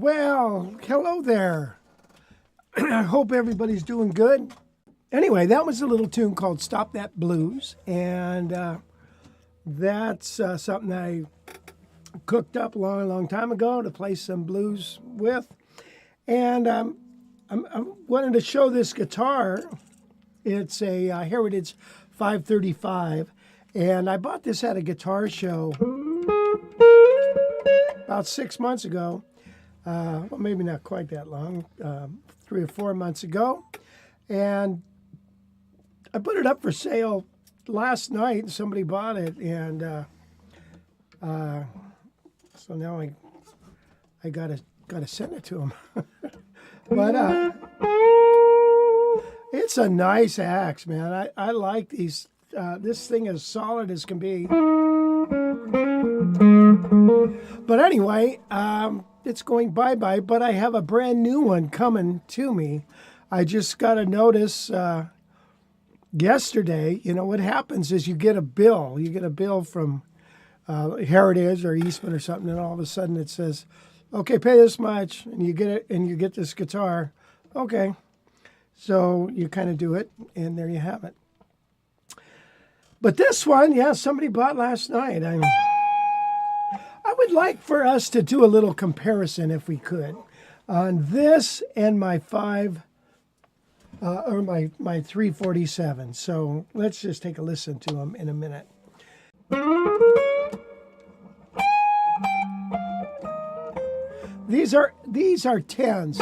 Well, hello there. I hope everybody's doing good. Anyway, that was a little tune called Stop That Blues, and that's something I cooked up a long, long time ago to play some blues with. And I wanted to show this guitar. It's a Heritage 535, and I bought this at a guitar show about 6 months ago. Well, maybe not quite that long, 3 or 4 months ago. And I put it up for sale last night, and somebody bought it. And so now I gotta send it to them. But it's a nice axe, man. I like these. This thing is solid as can be. But anyway, it's going bye-bye, but I have a brand new one coming to me. I just got a notice yesterday. You know, what happens is you get a bill. You get a bill from Heritage or Eastman or something, and all of a sudden it says, okay, pay this much, and you get it, and you get this guitar. Okay. So you kind of do it, and there you have it. But this one, yeah, somebody bought last night. I would like for us to do a little comparison, if we could, on this and my 347. So let's just take a listen to them in a minute. These are 10s.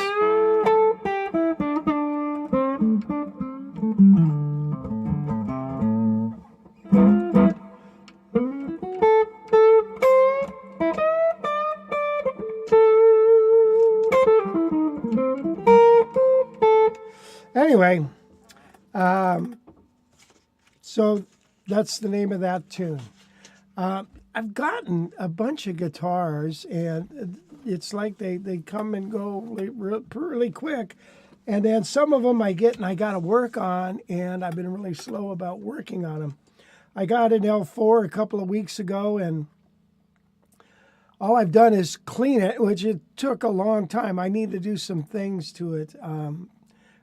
Anyway, so that's the name of that tune. I've gotten a bunch of guitars, and it's like they come and go really quick. And then some of them I get and I got to work on, and I've been really slow about working on them. I got an L4 a couple of weeks ago, and all I've done is clean it, which it took a long time. I need to do some things to it.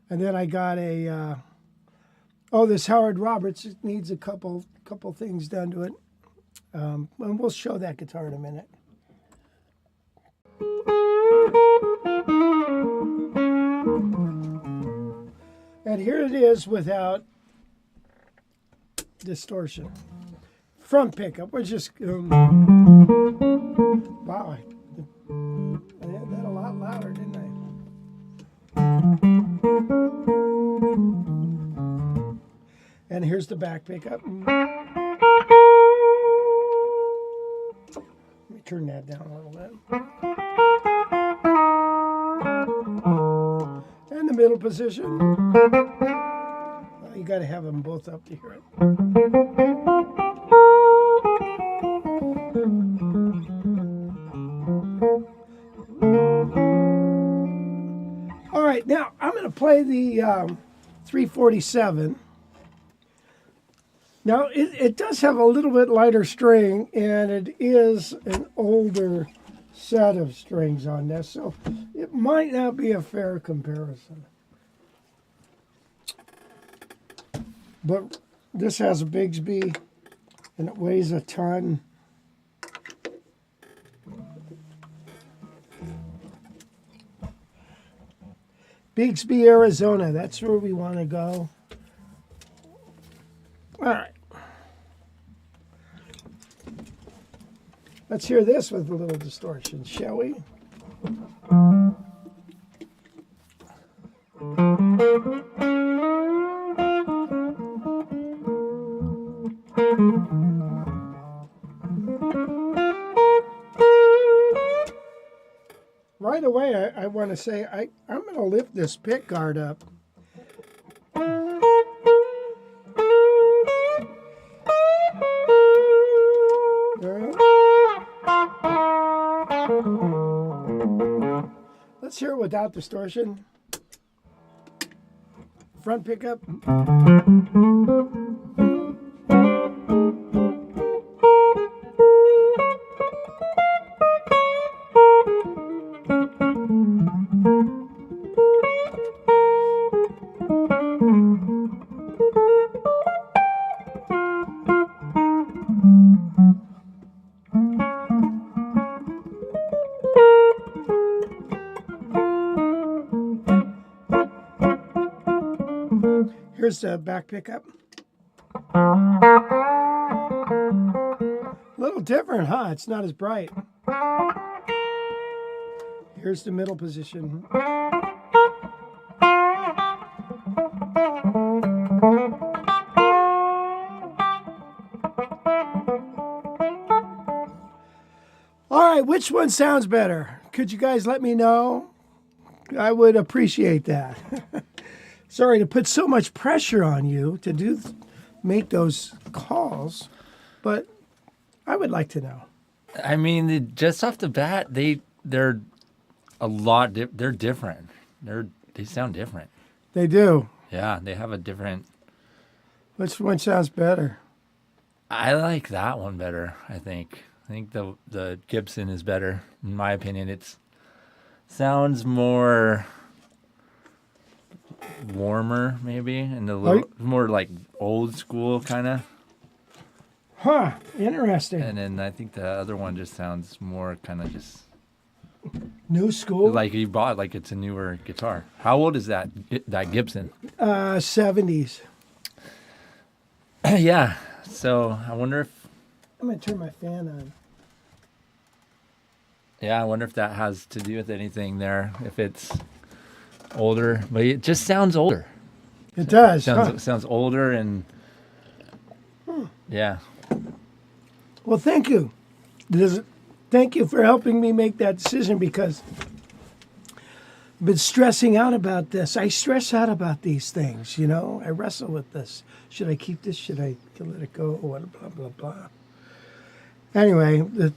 And then I got a, this Howard Roberts. It needs a couple things done to it. And we'll show that guitar in a minute. And here it is without distortion. Front pickup, we're just, wow, I had that a lot louder, didn't I? And here's the back pickup. Let me turn that down a little bit. And the middle position. You got to have them both up to hear it. All right, now I'm going to play the 347. Now, it does have a little bit lighter string, and it is an older set of strings on this, so it might not be a fair comparison. But this has a Bigsby and it weighs a ton. Bixby, Arizona, that's where we want to go. All right. Let's hear this with a little distortion, shall we? Right away, I want to say I'm going to lift this pick guard up. Let's hear it without distortion. Front pickup. Here's the back pickup. A little different, huh? It's not as bright. Here's the middle position. All right, which one sounds better? Could you guys let me know? I would appreciate that. Sorry to put so much pressure on you to make those calls, but I would like to know. I mean, just off the bat, they're a lot. They're different. They sound different. They do. Yeah, they have a different. Which one sounds better? I like that one better. I think the Gibson is better in my opinion. It sounds more warmer, maybe, and a little more like old school kind of. Huh, interesting. And then I think the other one just sounds more kind of just new school. Like you bought, like it's a newer guitar. How old is that Gibson? 70s. Yeah. So I wonder if I'm gonna turn my fan on. Yeah, I wonder if that has to do with anything there. If it's older, but it just sounds older. It does. Sounds older and yeah. Well, thank you. Thank you for helping me make that decision because I've been stressing out about this. I stress out about these things, you know. I wrestle with this. Should I keep this? Should I let it go? Blah, blah, blah. Anyway, the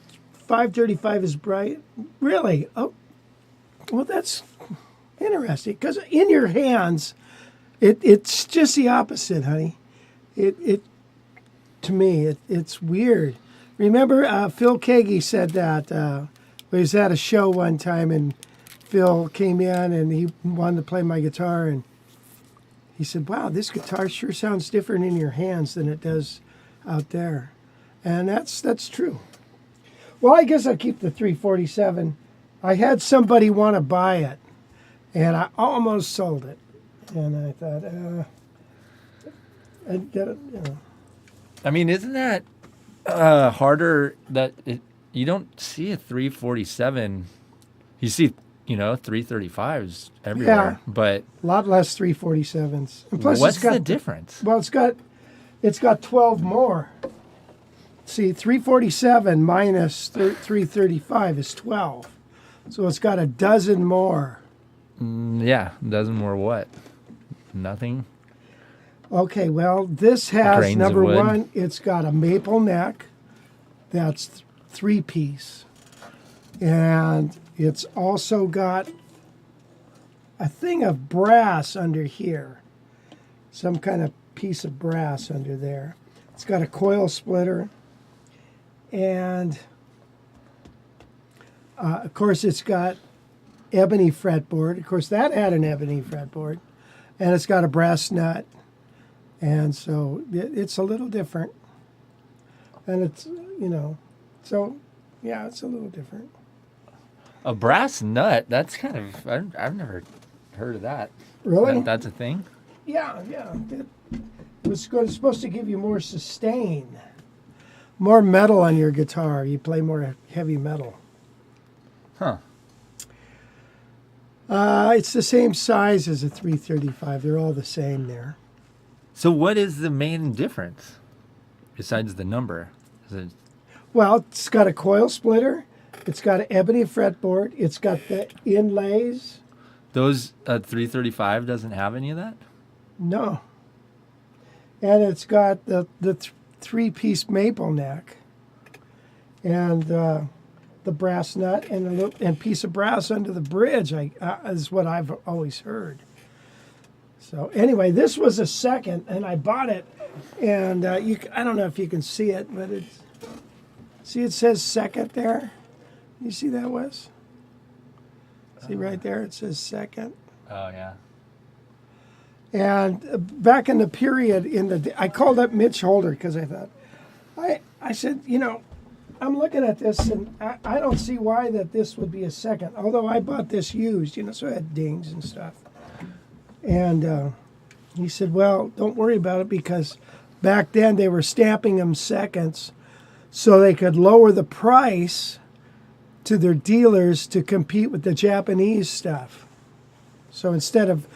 535 is bright. Really? Oh, well, that's interesting because in your hands, it's just the opposite, honey. To me, it's weird. Remember, Phil Kagi said that he was at a show one time, and Phil came in and he wanted to play my guitar, and he said, "Wow, this guitar sure sounds different in your hands than it does out there," and that's true. Well, I guess I'll keep the 347. I had somebody want to buy it, and I almost sold it, and I thought, I'd get it, you know. I mean, isn't that harder that you don't see a 347? You see, 335s everywhere, but a lot less 347s. And plus, what's the difference? Well, it's got 12 more. See, 347 minus 335 is 12, so it's got a dozen more. Yeah, a dozen more what? Nothing. Okay, well, this has, Grains number of wood. one, it's got a maple neck. That's three-piece. And it's also got a thing of brass under here. Some kind of piece of brass under there. It's got a coil splitter. And, of course, it's got ebony fretboard. Of course, that had an ebony fretboard. And it's got a brass nut. And so it's a little different. And it's, so, yeah, it's a little different. A brass nut. That's kind of I've never heard of that. Really? That's a thing. Yeah. It was supposed to give you more sustain, more metal on your guitar. You play more heavy metal. Huh. It's the same size as a 335. They're all the same there. So what is the main difference besides the number? Is it, Well, it's got a coil splitter. It's got an ebony fretboard. It's got the inlays. those 335 doesn't have any of that? No. And it's got the three-piece maple neck. And the brass nut and piece of brass under the bridge is what I've always heard. So anyway, this was a second, and I bought it, and I don't know if you can see it, but it says second there. You see that, Wes? See right there, it says second. Oh yeah. And back in the period I called up Mitch Holder because I thought, I said, I'm looking at this and I don't see why that this would be a second. Although I bought this used, so it had dings and stuff. And he said, well, don't worry about it because back then they were stamping them seconds so they could lower the price to their dealers to compete with the Japanese stuff. So instead of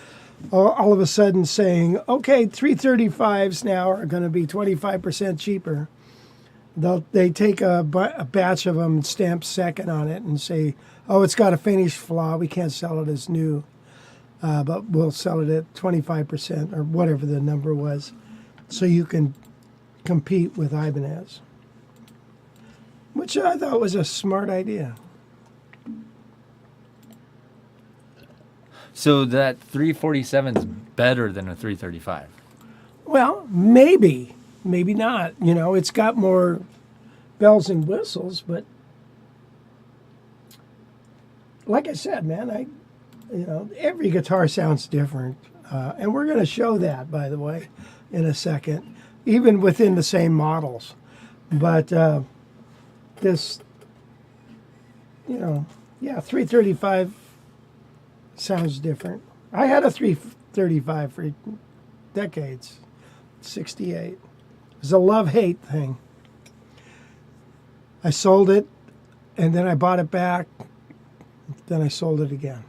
all of a sudden saying, okay, 335s now are going to be 25% cheaper, they take a batch of them and stamp second on it and say, oh, it's got a finish flaw. We can't sell it as new, but we'll sell it at 25% or whatever the number was, so you can compete with Ibanez, which I thought was a smart idea. So that 347 is better than a 335. Well, maybe not. It's got more bells and whistles, but like I said, man, every guitar sounds different, and we're going to show that, by the way, in a second, even within the same models. But this, 335 sounds different. I had a 335 for decades, 68. It was a love-hate thing. I sold it, and then I bought it back, then I sold it again.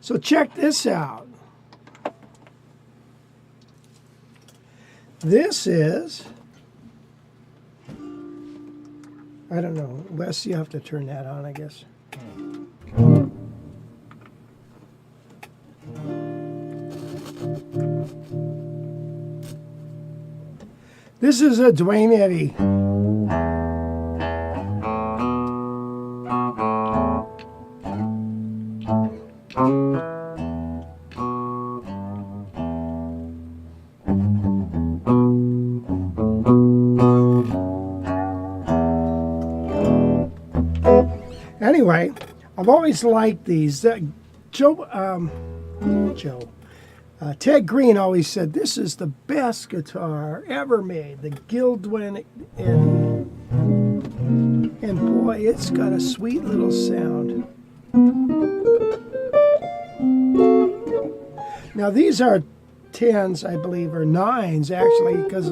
So check this out. This is, I don't know, Wes, you have to turn that on, I guess. This is a Dwayne Eddy. Anyway, I've always liked these. Ted Greene always said, this is the best guitar ever made, the Gildwin Eddy. And boy, it's got a sweet little sound. Now these are 10s, I believe, or 9s actually, because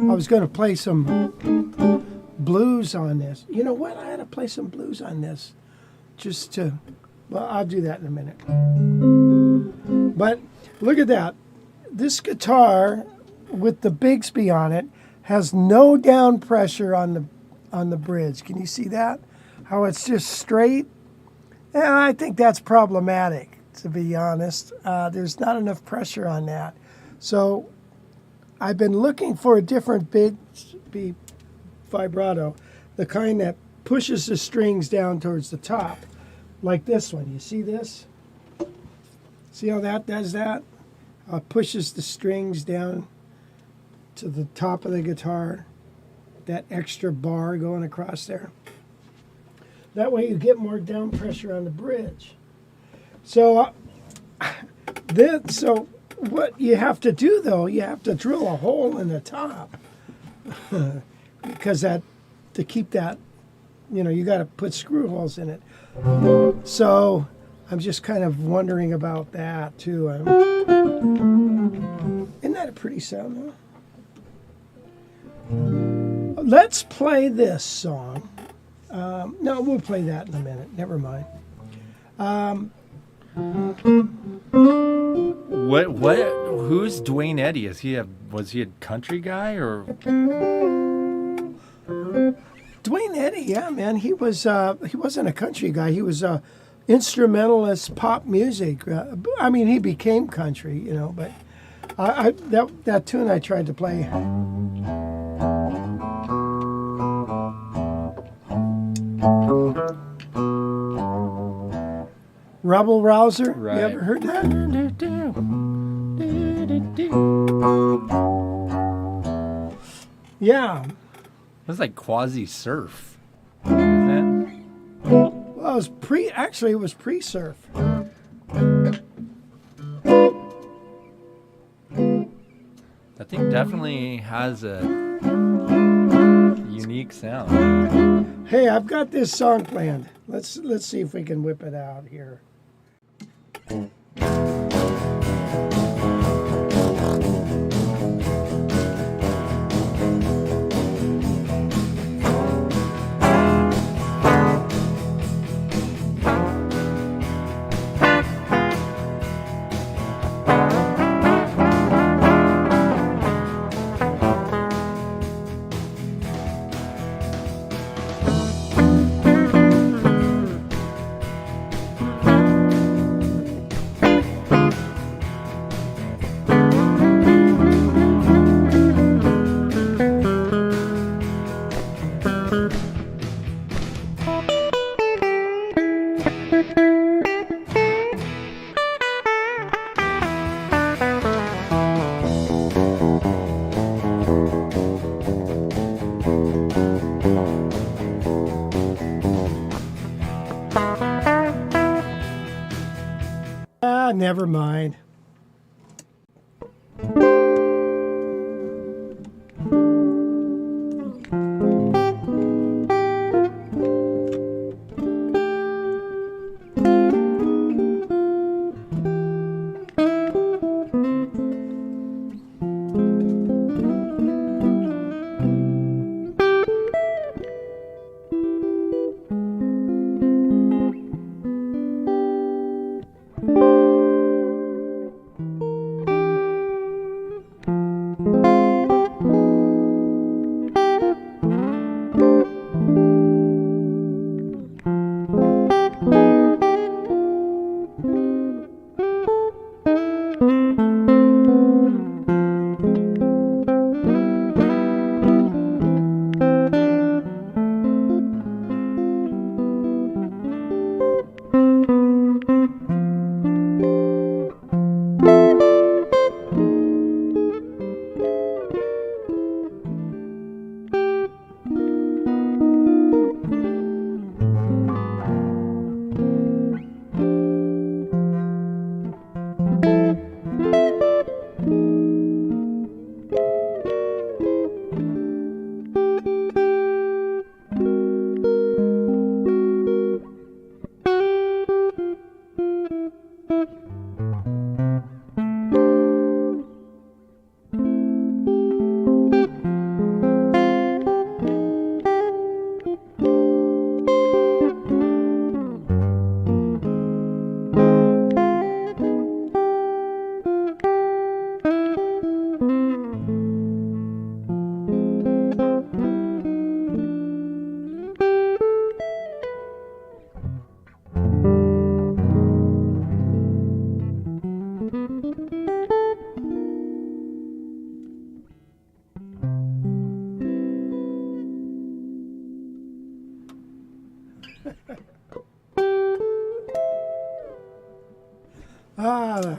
I was going to play some blues on this. You know what? I had to play some blues on this well, I'll do that in a minute. But look at that. This guitar with the Bigsby on it has no down pressure on the bridge. Can you see that? How it's just straight? And I think that's problematic, to be honest. There's not enough pressure on that. So I've been looking for a different Bigsby vibrato, the kind that pushes the strings down towards the top, like this one. You see this? See how that does that? Pushes the strings down to the top of the guitar, that extra bar going across there. That way you get more down pressure on the bridge. So, so what you have to do, though, you have to drill a hole in the top because to keep that, you got to put screw holes in it. So I'm just kind of wondering about that too. Isn't that a pretty sound though? Let's play this song. No, we'll play that in a minute. Never mind. Who's Dwayne Eddy? Was he a country guy or? Dwayne Eddy, yeah, man. He wasn't a country guy. He was a instrumentalist pop music. He became country, but that tune I tried to play. Rebel Rouser. Right. You ever heard that? Yeah. That's like quasi surf. Well, it was pre-surf. That thing definitely has a unique sound. Hey, I've got this song planned. Let's see if we can whip it out here. Never mind.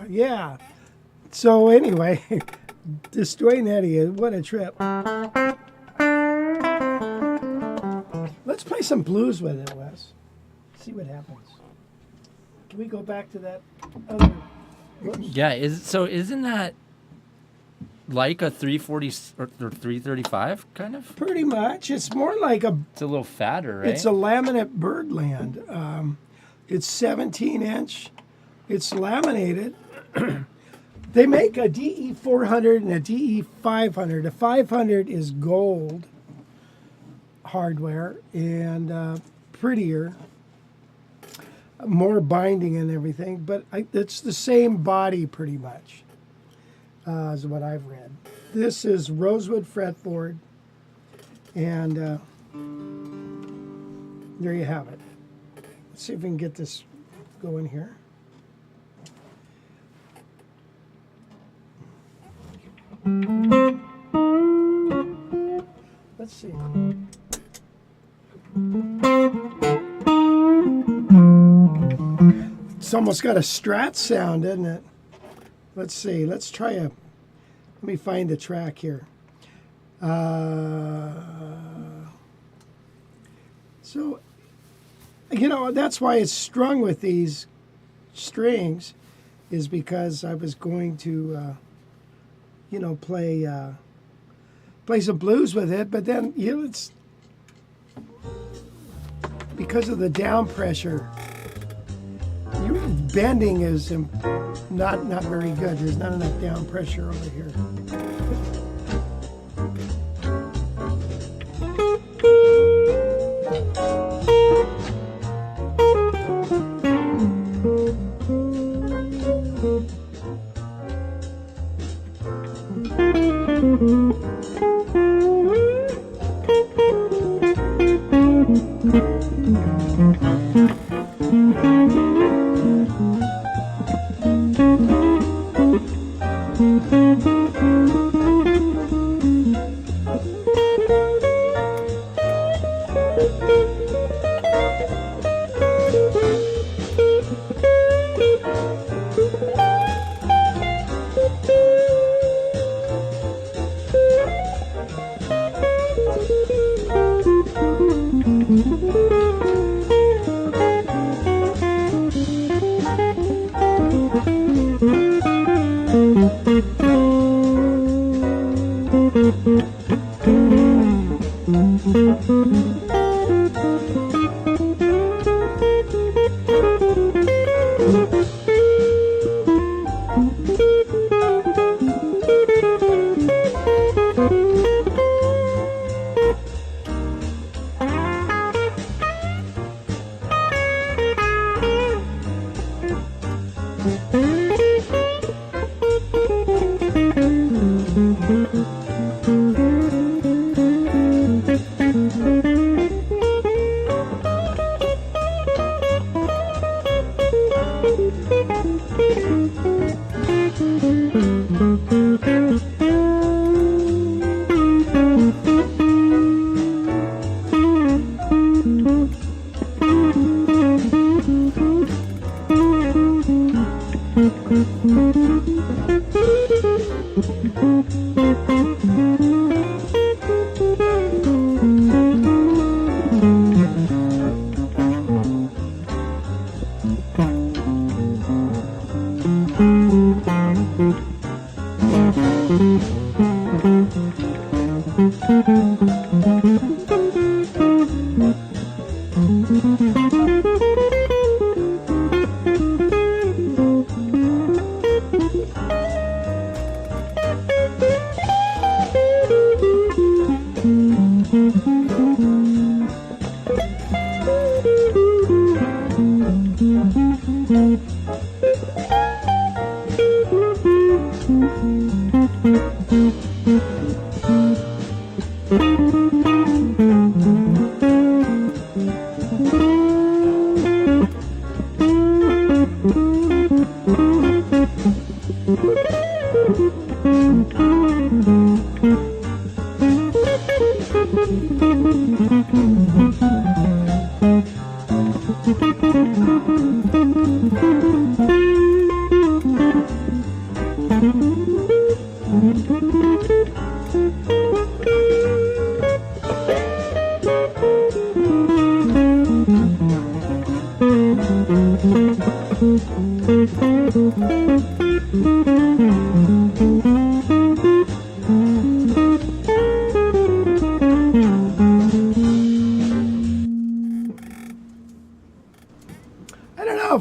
Yeah. So anyway, this Dwayne Eddy, what a trip. Let's play some blues with it, Wes. See what happens. Can we go back to that other? Whoops. Yeah, isn't that like a 340 or 335 kind of? Pretty much. It's more like It's a little fatter, right? it's a laminate birdland. It's 17-inch. It's laminated. They make a DE 400 and a DE 500. A 500 is gold hardware and prettier, more binding and everything, but it's the same body pretty much, is what I've read. This is rosewood fretboard, and there you have it. Let's see if we can get this going here. Let's see. It's almost got a Strat sound, isn't it? Let's see. Let's try let me find the track here. So, you know, that's why it's strung with these strings, is because I was going to, you know, play some blues with it, but then, you know, it's because of the down pressure. Bending is not very good. There's not enough down pressure over here.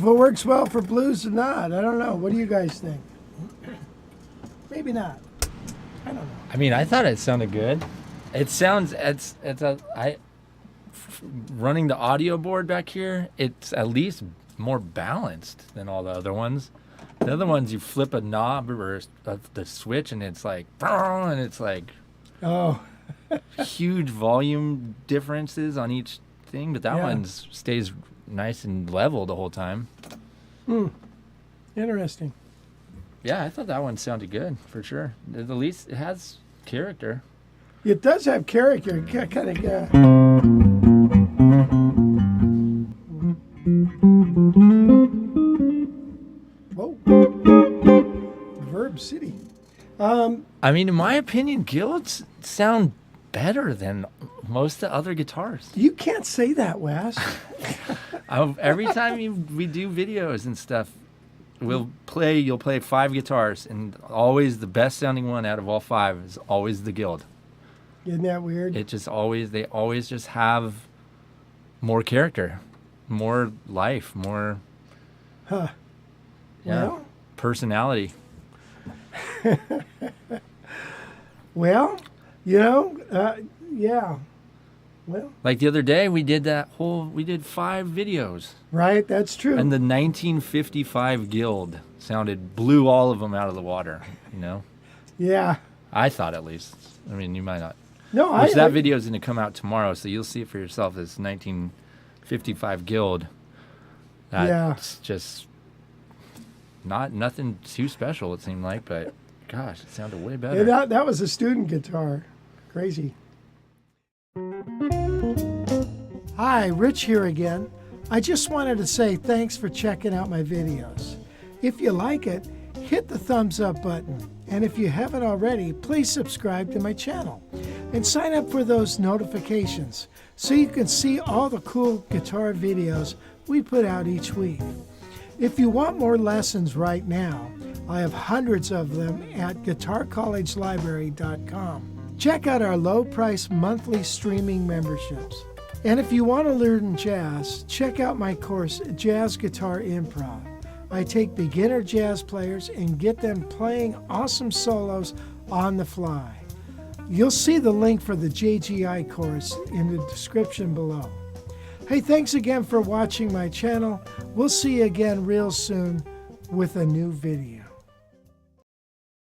it works well for blues or not. I don't know. What do you guys think? Maybe not. I don't know. I mean, I thought it sounded good. It sounds running the audio board back here. It's at least more balanced than all the other ones. The other ones, you flip a knob or the switch, and it's like, and it's like, oh, huge volume differences on each thing. But that one stays nice and level the whole time. Interesting. Yeah, I thought that one sounded good for sure. At least it has character. It does have character. Kind of. Whoa. Verb City. I mean, in my opinion, guilds sound better than most of the other guitars. You can't say that, Wes. Every time we do videos and stuff, you'll play 5 guitars, and always the best sounding one out of all 5 is always the guild. Isn't that weird? They always just have more character, more life, more Well, personality. Well, yeah. Well, Like the other day, we did 5 videos. right, that's true. And the 1955 guild blew all of them out of the water, Yeah. I thought, at least. I mean, you might not. No, That video is going to come out tomorrow, so you'll see it for yourself. This 1955 guild. That's just nothing too special, it seemed like, but gosh, it sounded way better. Yeah, that was a student guitar. Crazy. Hi, Rich here again. I just wanted to say thanks for checking out my videos. If you like it, hit the thumbs up button. And if you haven't already, please subscribe to my channel and sign up for those notifications so you can see all the cool guitar videos we put out each week. If you want more lessons right now, I have hundreds of them at guitarcollegelibrary.com. Check out our low-price monthly streaming memberships. And if you want to learn jazz, check out my course, Jazz Guitar Improv. I take beginner jazz players and get them playing awesome solos on the fly. You'll see the link for the JGI course in the description below. Hey, thanks again for watching my channel. We'll see you again real soon with a new video.